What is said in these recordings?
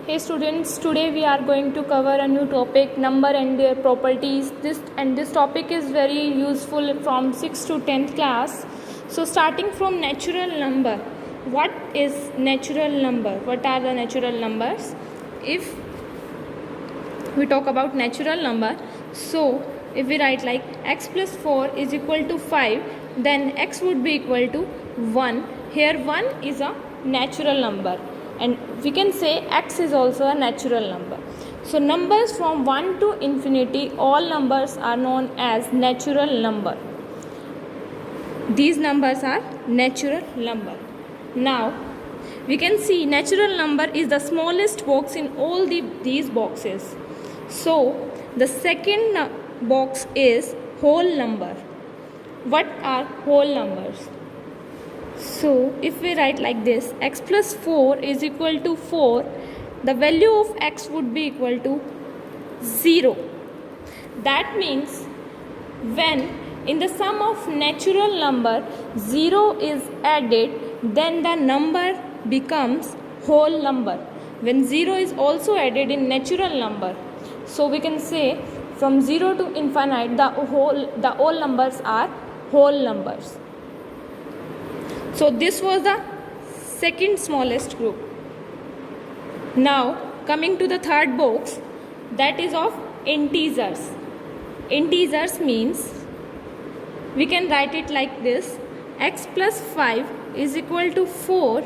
Hey students, today we are going to cover a new topic, number and their properties. This topic is very useful from 6th to 10th class. So starting from natural number. What is natural number? What are the natural numbers? If we talk about natural number, so if we write like x plus 4 is equal to 5, then x would be equal to 1. Here 1 is a natural number. And we can say x is also a natural number. So numbers from 1 to infinity, all numbers are known as natural number. These numbers are natural number. Now we can see natural number is the smallest box in all these boxes. So the second box is whole number. What are whole numbers? So if we write like this, x plus 4 is equal to 4, the value of x would be equal to 0. That means when in the sum of natural number 0 is added, then the number becomes whole number. When 0 is also added in natural number, so we can say from 0 to infinite, the all numbers are whole numbers. So this was the second smallest group. Now coming to the third box, that is of integers. Integers means we can write it like this, x plus 5 is equal to 4,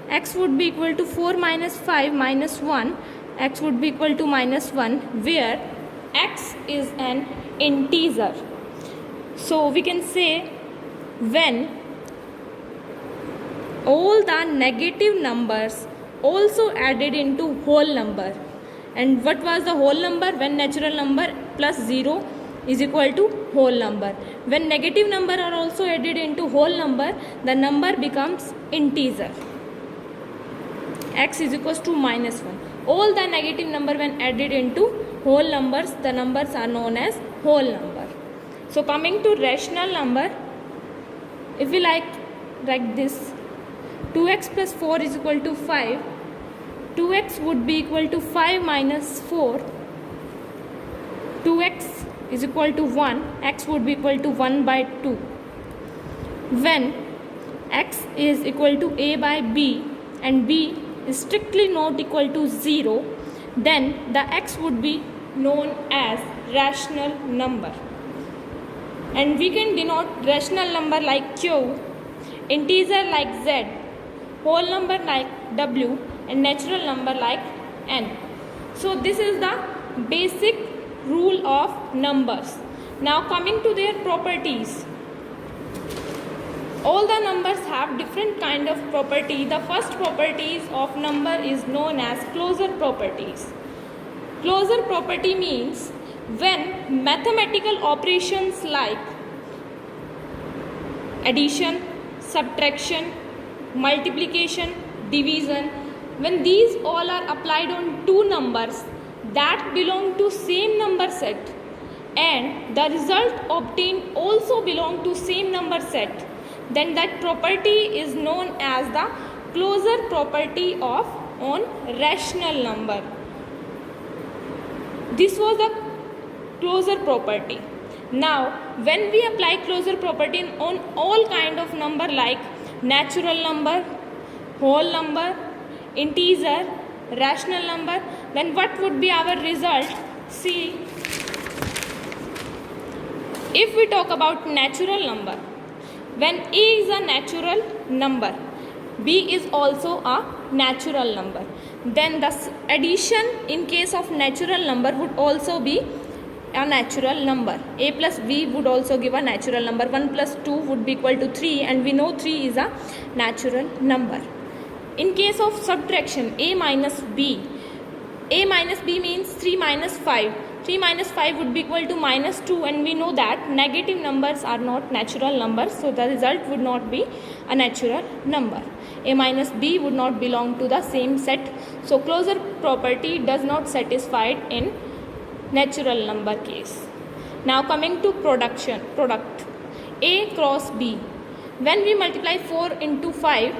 x would be equal to 4 minus 5 minus 1, x would be equal to minus 1, where x is an integer. So we can say when all the negative numbers also added into whole number. And what was the whole number? When natural number plus 0 is equal to whole number. When negative number are also added into whole number, the number becomes integer. X is equals to minus 1. All the negative number when added into whole numbers, the numbers are known as whole number. So coming to rational number, if we like this, 2x plus 4 is equal to 5. 2x would be equal to 5 minus 4. 2x is equal to 1. X would be equal to 1 by 2. When x is equal to a by b and b is strictly not equal to 0, then the x would be known as rational number. And we can denote rational number like q, integer like z, whole number like w, and natural number like n. So this is the basic rule of numbers. Now coming to their properties. All the numbers have different kind of property. The first properties of number is known as closure properties. Closure property means when mathematical operations like addition, subtraction, multiplication, division, when these all are applied on two numbers that belong to same number set and the result obtained also belong to same number set, then that property is known as the closure property of on rational number. This was the closure property. Now when we apply closure property on all kind of number like natural number, whole number, integer, rational number, then what would be our result? See, if we talk about natural number, when a is a natural number, b is also a natural number, then the addition in case of natural number would also be a natural number. A plus b would also give a natural number. 1 plus 2 would be equal to 3, and we know 3 is a natural number. In case of subtraction, a minus b means 3 minus 5. 3 minus 5 would be equal to minus 2, and we know that negative numbers are not natural numbers, so the result would not be a natural number. A minus b would not belong to the same set, so closure property does not satisfy in natural number case. Now coming to product, a cross b. When we multiply 4 into 5,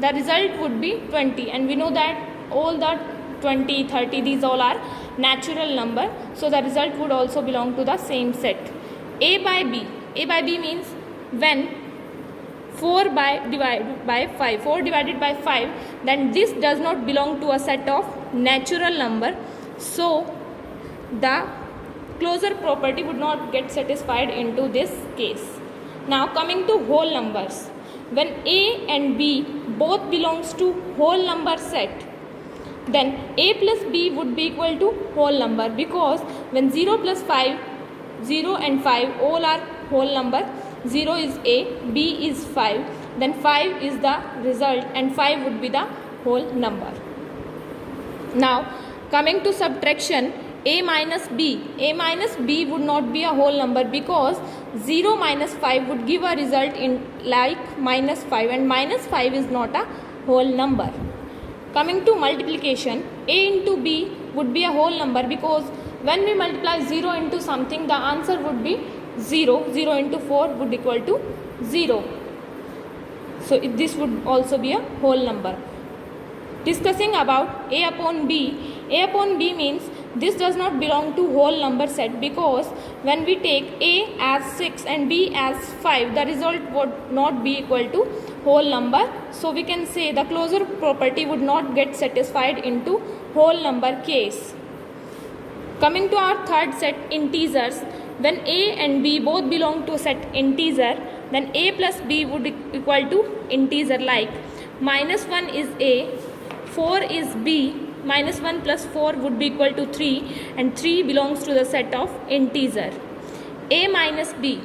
the result would be 20, and we know that all the 20, 30, these all are natural number, so the result would also belong to the same set. A by B. A by B means when 4 divided by 5, then this does not belong to a set of natural number, so the closure property would not get satisfied into this case. Now coming to whole numbers, when A and B both belongs to whole number set, then A plus B would be equal to whole number, because when 0 plus 5, 0 and 5 all are whole number. 0 is A, B is 5, then 5 is the result and 5 would be the whole number. Now coming to subtraction, A minus B. A minus B would not be a whole number, because 0 minus 5 would give a result in like minus 5, and minus 5 is not a whole number. Coming to multiplication, A into B would be a whole number, because when we multiply 0 into something, the answer would be 0. 0 into 4 would equal to 0. So this would also be a whole number. Discussing about A upon B. A upon B means this does not belong to whole number set, because when we take A as 6 and B as 5, the result would not be equal to whole number. So we can say the closure property would not get satisfied into whole number case. Coming to our third set, integers. When A and B both belong to a set integer, then A plus B would equal to integer, like minus 1 is A, 4 is B, minus 1 plus 4 would be equal to 3, and 3 belongs to the set of integer. A minus B.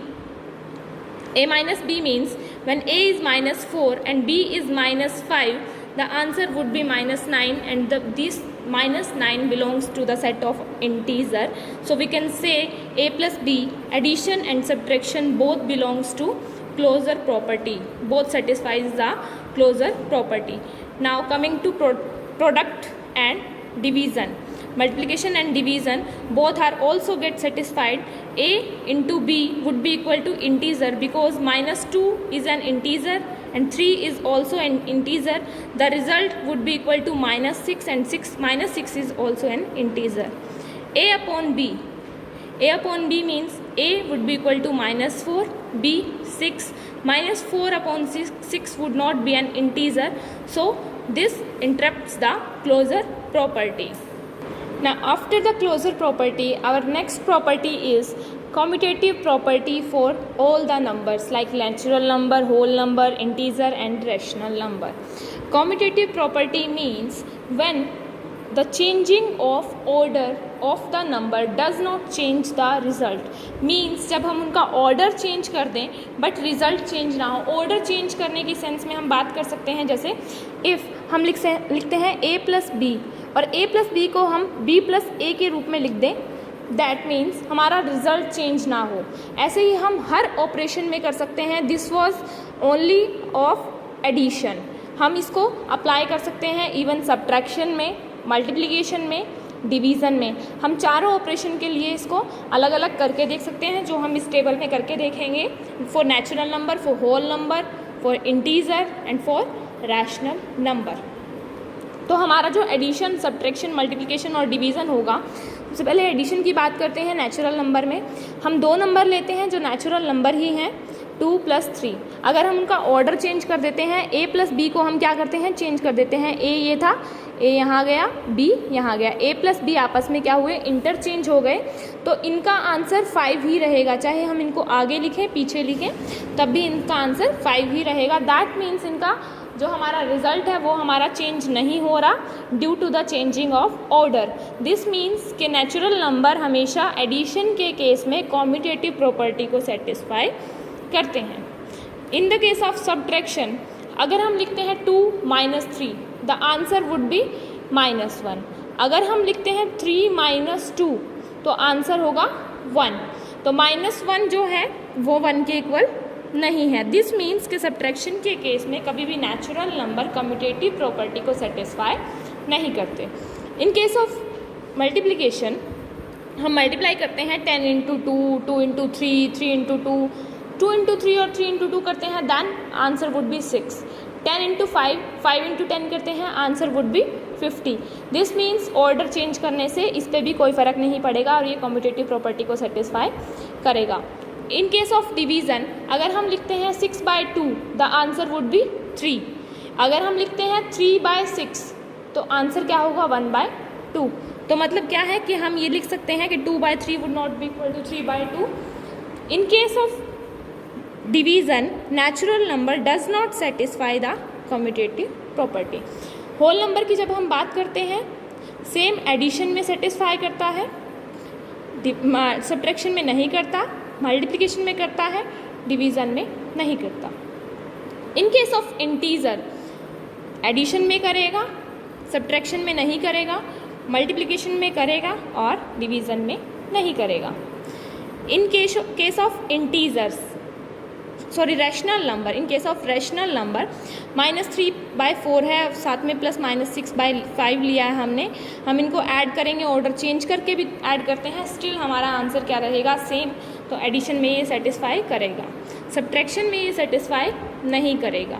A minus B means when A is minus 4 and B is minus 5, the answer would be minus 9, and this minus 9 belongs to the set of integer. So we can say A plus B, addition and subtraction both belongs to closure property. Both satisfies the closure property. Now coming to product and division. Multiplication and division both are also get satisfied. A into B would be equal to integer, because minus 2 is an integer and 3 is also an integer. The result would be equal to minus 6, and minus 6 is also an integer. A upon B. A upon B means A would be equal to minus 4, B 6. Minus 4 upon 6 would not be an integer, so this interrupts the closure property. Now after the closure property, our next property is commutative property for all the numbers, like natural number, whole number, integer and rational number. Commutative property means when the changing of order of the number does not change the result. Means जब हम उनका order change कर दें but result change ना हो. Order change करने की sense में हम बात कर सकते हैं, जैसे if हम लिखते हैं a plus b और a plus b को हम b plus a के रूप में लिख दें, दैट मीन्स हमारा रिजल्ट चेंज ना हो. ऐसे ही हम हर ऑपरेशन में कर सकते हैं. This was only of addition. हम इसको अप्लाई कर सकते हैं इवन सब्ट्रैक्शन में, मल्टीप्लिकेशन में, डिवीज़न में. हम चारों ऑपरेशन के लिए इसको अलग अलग करके देख सकते हैं, जो हम इस टेबल में करके देखेंगे. For natural number, for whole number, for integer and for rational number. तो हमारा जो एडिशन, सब्ट्रैक्शन, मल्टीप्लिकेशन और डिवीज़न होगा, सबसे पहले एडिशन की बात करते हैं. नेचुरल नंबर में हम दो नंबर लेते हैं जो नेचुरल नंबर ही हैं, 2 + 3. अगर हम उनका ऑर्डर चेंज कर देते हैं, a + b को हम क्या करते हैं, चेंज कर देते हैं. a ये था, a यहाँ गया, b यहाँ गया. a + b आपस में क्या हुए, इंटरचेंज हो गए. तो इनका आंसर 5 ही रहेगा. चाहे हम इनको आगे लिखें, पीछे लिखें, तब भी इनका आंसर 5 ही रहेगा. दैट मीन्स इनका जो हमारा रिजल्ट है वो हमारा चेंज नहीं हो रहा due to the changing of order. This means कि नेचुरल नंबर हमेशा एडिशन के केस में कॉम्यूटेटिव प्रॉपर्टी को सेटिस्फाई करते हैं. In the case of subtraction, अगर हम लिखते हैं 2 - 3, द आंसर वुड बी -1. अगर हम लिखते हैं 3 - 2, तो आंसर होगा 1. तो -1 जो है वो 1 के इक्वल नहीं है. दिस मीन्स कि सब्ट्रैक्शन के केस में कभी भी नेचुरल नंबर कम्यूटेटिव प्रॉपर्टी को सेटिस्फाई नहीं करते. इन केस ऑफ मल्टीप्लिकेशन हम मल्टीप्लाई करते हैं 10 × 2, 2 × 3, 3 × 2, 2 × 3 और 3 × 2 करते हैं, दैन आंसर वुड बी 6. 10 × 5, 5 × 10 करते हैं, answer would be 50. This means order change करने से इस पर भी कोई फ़र्क नहीं पड़ेगा और ये कम्यूटेटिव प्रॉपर्टी को सेटिस्फाई करेगा. इन केस ऑफ डिवीज़न अगर हम लिखते हैं 6/2 द आंसर वुड बी 3. अगर हम लिखते हैं 3/6 तो आंसर क्या होगा 1/2. तो मतलब क्या है कि हम ये लिख सकते हैं कि 2/3 would not be equal to 3/2. In case of division natural number does not satisfy the commutative property. Whole number की जब हम बात करते हैं सेम एडिशन में सेटिस्फाई करता है, सब्ट्रैक्शन में नहीं करता, मल्टीप्लिकेशन में करता है, डिवीज़न में नहीं करता. In case of integer addition में करेगा, सब्ट्रैक्शन में नहीं करेगा, मल्टीप्लिकेशन में करेगा और डिवीज़न में नहीं करेगा. इन case of integers rational number, in case of rational number -3/4 है, साथ में प्लस -6/5 लिया है हमने. हम इनको ऐड करेंगे, ऑर्डर चेंज करके भी ऐड करते हैं, स्टिल हमारा आंसर क्या रहेगा सेम. तो एडिशन में ये सेटिस्फाई करेगा, सब्ट्रैक्शन में ये सेटिस्फाई नहीं करेगा.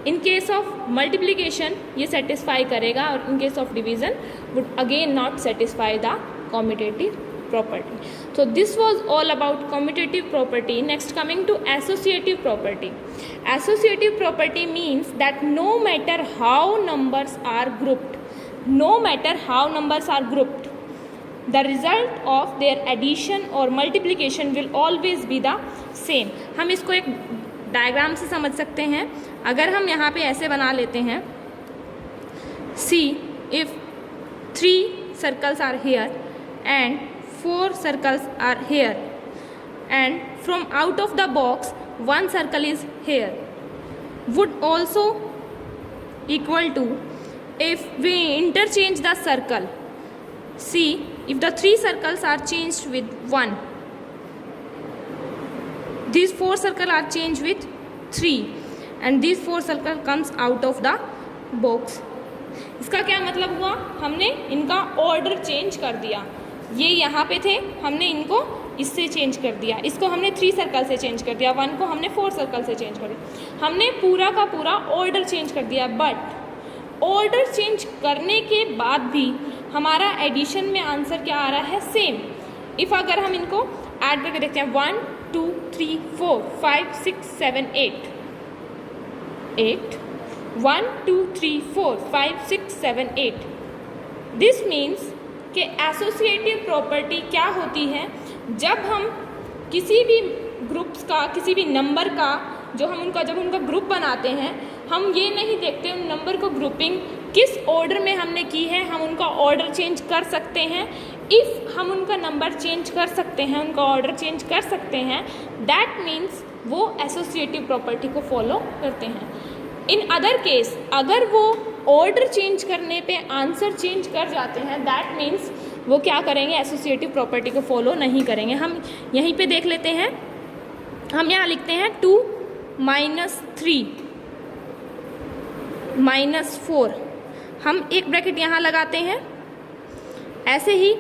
इन केस ऑफ मल्टीप्लिकेशन ये सेटिस्फाई करेगा और इन case of division would again not satisfy the commutative property. So this was all about commutative property. Next, coming to associative property. Associative property means that no matter how numbers are grouped, the result of their addition or multiplication will always be the same. हम इसको एक diagram से समझ सकते हैं. अगर हम यहाँ पे ऐसे बना लेते हैं, see if 3 circles are here and 4 circles are here and from out of the box 1 circle is here, would also equal to if we interchange the circle. See if the 3 circles are changed with 1, these 4 circles are changed with 3 and these 4 circle comes out of the box. इसका क्या मतलब हुआ, हमने इनका order change कर दिया. ये यहाँ पे थे, हमने इनको इससे चेंज कर दिया, इसको हमने 3 सर्कल से चेंज कर दिया, 1 को हमने 4 सर्कल से चेंज कर दिया. हमने पूरा का पूरा ऑर्डर चेंज कर दिया. बट ऑर्डर चेंज करने के बाद भी हमारा एडिशन में आंसर क्या आ रहा है सेम. इफ़ अगर हम इनको ऐड करके देखते हैं 1 2 3 4 5 6 7 8 1 2 3 4 5 6 7 8. दिस मीन्स कि एसोसिएटिव प्रॉपर्टी क्या होती है, जब हम किसी भी ग्रुप्स का, किसी भी नंबर का जब उनका ग्रुप बनाते हैं, हम ये नहीं देखते उन नंबर को ग्रुपिंग किस ऑर्डर में हमने की है. हम उनका ऑर्डर चेंज कर सकते हैं. इफ़ हम उनका नंबर चेंज कर सकते हैं, उनका ऑर्डर चेंज कर सकते हैं, दैट मीन्स वो एसोसिएटिव प्रॉपर्टी को फॉलो करते हैं. इन अदर केस अगर वो ऑर्डर चेंज करने पे आंसर चेंज कर जाते हैं, दैट मीन्स वो क्या करेंगे, एसोसिएटिव प्रॉपर्टी को फॉलो नहीं करेंगे. हम यहीं पे देख लेते हैं, हम यहाँ लिखते हैं 2 -3 -4. हम एक ब्रैकेट यहाँ लगाते हैं, ऐसे ही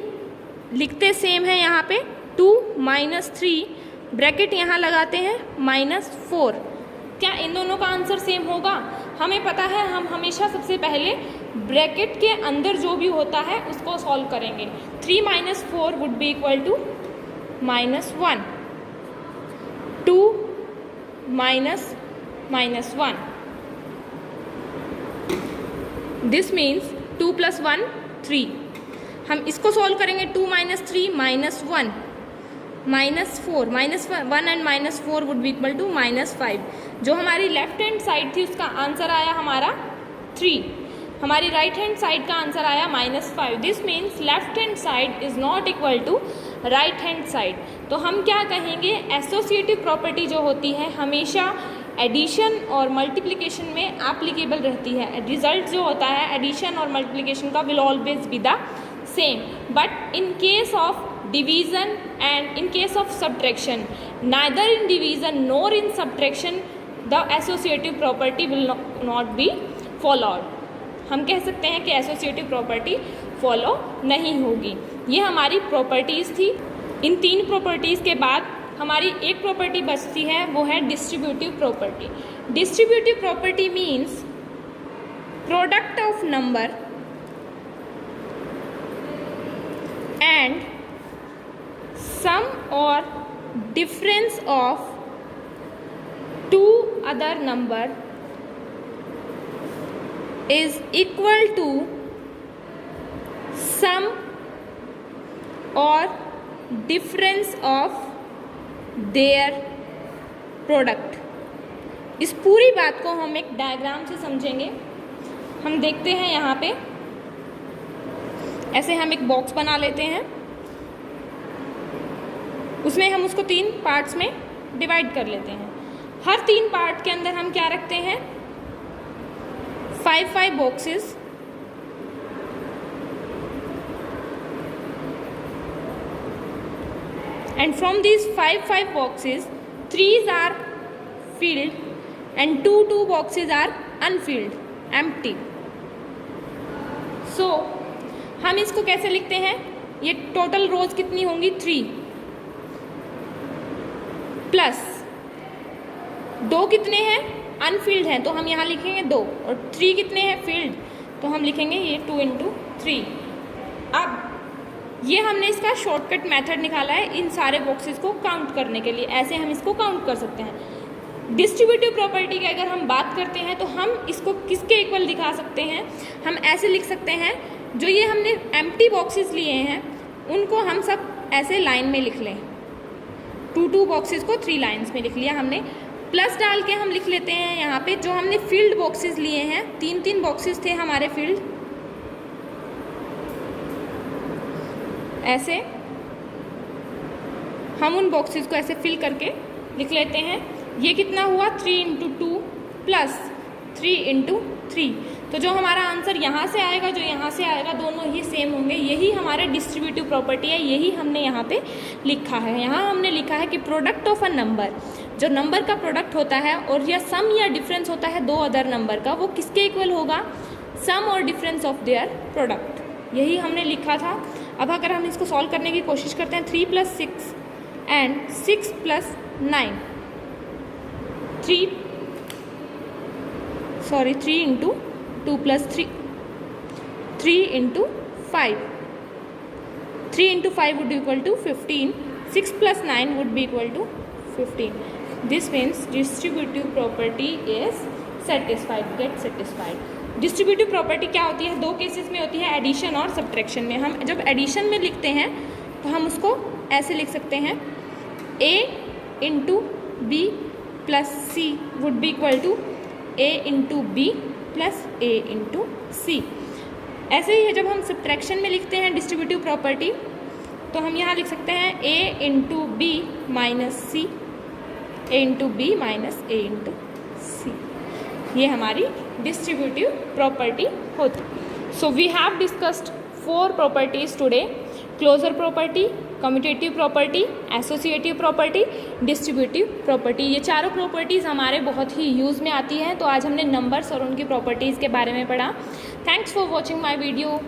लिखते सेम है यहाँ पे 2 -3 ब्रैकेट यहाँ लगाते हैं -4. क्या इन दोनों का आंसर सेम होगा? हमें पता है हम हमेशा सबसे पहले ब्रैकेट के अंदर जो भी होता है उसको सॉल्व करेंगे. 3 - 4 would be equal to -1. 2 -1. This means 2 + 1 3. हम इसको सॉल्व करेंगे 2 - 3 -1 -4 -1 and -4 would be equal to -5. जो हमारी लेफ्ट हैंड साइड थी उसका आंसर आया हमारा 3. हमारी राइट हैंड साइड का आंसर आया -5. This means left hand side is not equal to right hand side. तो हम क्या कहेंगे, एसोसिएटिव प्रॉपर्टी जो होती है हमेशा एडिशन और मल्टीप्लिकेशन में एप्लीकेबल रहती है. रिजल्ट जो होता है एडिशन और मल्टीप्लिकेशन का will always be the same. But in case of division and in case of subtraction, neither in division nor in subtraction the associative property will not be followed. हम कह सकते हैं कि एसोसिएटिव प्रॉपर्टी फॉलो नहीं होगी. ये हमारी properties थी. इन 3 प्रॉपर्टीज़ के बाद हमारी एक प्रॉपर्टी बचती है, वो है distributive property. Distributive property means product of number and sum or difference of two other number is equal to sum or difference of their product। इस पूरी बात को हम एक डायग्राम से समझेंगे। हम देखते हैं यहाँ पे, ऐसे हम एक बॉक्स बना लेते हैं, उसमें हम उसको 3 पार्ट्स में डिवाइड कर लेते हैं। हर 3 पार्ट के अंदर हम क्या रखते हैं, 5 boxes, and from these 5 boxes 3 are filled and 2 boxes are unfilled, empty। so हम इसको कैसे लिखते हैं, ये टोटल रोज कितनी होंगी 3 प्लस 2 कितने हैं अनफिल्ड हैं, तो हम यहाँ लिखेंगे 2, और 3 कितने हैं फील्ड, तो हम लिखेंगे ये 2 into 3। अब ये हमने इसका शॉर्टकट मेथड निकाला है इन सारे बॉक्सेस को काउंट करने के लिए। ऐसे हम इसको काउंट कर सकते हैं। डिस्ट्रीब्यूटिव प्रॉपर्टी की अगर हम बात करते हैं तो हम इसको किसके इक्वल दिखा सकते हैं, हम ऐसे लिख सकते हैं, जो ये हमने एम्प्टी बॉक्सेस लिए हैं उनको हम सब ऐसे लाइन में लिख लें। 2 बॉक्सेस को 3 लाइन्स में लिख लिया हमने, प्लस डाल के हम लिख लेते हैं यहाँ पे जो हमने फील्ड बॉक्सेस लिए हैं, 3 बॉक्सेस थे हमारे फील्ड, ऐसे हम उन बॉक्सेस को ऐसे फिल करके लिख लेते हैं। ये कितना हुआ 3 into 2 प्लस 3 into 3, तो जो हमारा आंसर यहाँ से आएगा, जो यहाँ से आएगा, दोनों ही सेम होंगे। यही हमारे डिस्ट्रीब्यूटिव प्रॉपर्टी है, यही हमने यहाँ पे लिखा है। यहाँ हमने लिखा है कि प्रोडक्ट ऑफ अ नंबर, जो नंबर का प्रोडक्ट होता है और या सम या डिफरेंस होता है 2 अदर नंबर का, वो किसके इक्वल होगा, सम और डिफरेंस ऑफ देयर प्रोडक्ट। यही हमने लिखा था। अब अगर हम इसको सॉल्व करने की कोशिश करते हैं, 3 + 6 and 6 + 9, 3 into 2 + 3, 3 into 5, 3 into 5 would be equal to 15, 6 + 9 would be equal to 15। This means distributive property is satisfied, get satisfied। Distributive property क्या होती है, 2 केसेस में होती है, एडिशन और सब्ट्रैक्शन में। हम जब एडिशन में लिखते हैं तो हम उसको ऐसे लिख सकते हैं, a into b plus c would be equal to a into b plus a into c। ऐसे ही है जब हम सब्ट्रैक्शन में लिखते हैं डिस्ट्रीब्यूटिव प्रॉपर्टी, तो हम यहाँ लिख सकते हैं a into b minus c, a into b minus a into c। ये हमारी डिस्ट्रीब्यूटिव प्रॉपर्टी होती। So we have discussed 4 properties today, closure property, commutative property, associative property, distributive property. ये चारों प्रॉपर्टीज़ हमारे बहुत ही यूज़ में आती हैं। तो आज हमने नंबर्स और उनकी प्रॉपर्टीज़ के बारे में पढ़ा। Thanks for watching my video.